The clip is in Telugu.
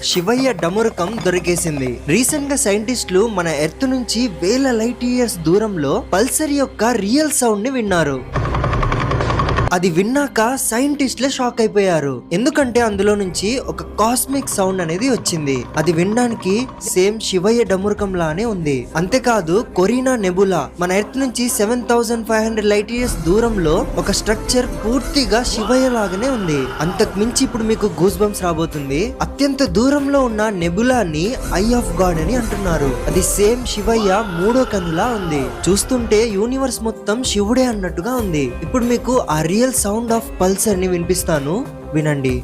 శివయ్య డమరుకం దొరికేసింది. రీసెంట్ గా సైంటిస్టులు మన ఎర్త్ నుంచి వేల లైట్ ఇయర్స్ దూరంలో పల్సర్ యొక్క రియల్ సౌండ్ ని విన్నారు. అది విన్నాక సైంటిస్టులే షాక్ అయిపోయారు. ఎందుకంటే అందులో నుంచి ఒక కాస్మిక్ సౌండ్ అనేది వచ్చింది. అది వినడానికి సేమ్ శివయ్య డమరుకం లానే ఉంది. అంతేకాదు కొరీనా నెబులా మన ఎర్త్ నుంచి 7500 లైట్ ఇయర్స్ దూరంలో ఒక స్ట్రక్చర్ పూర్తిగా శివయ్య లాగానే ఉంది. అంతకు మించి ఇప్పుడు మీకు గూస్ బంప్స్ రాబోతుంది. అత్యంత దూరంలో ఉన్న నెబులాని ఐ ఆఫ్ గాడ్ అని అంటున్నారు. అది సేమ్ శివయ్య మూడో కన్నులా ఉంది. చూస్తుంటే యూనివర్స్ మొత్తం శివుడే అన్నట్టుగా ఉంది. ఇప్పుడు మీకు ఆ రియల్ సౌండ్ ఆఫ్ పల్సర్ ని వినిపిస్తాను, వినండి.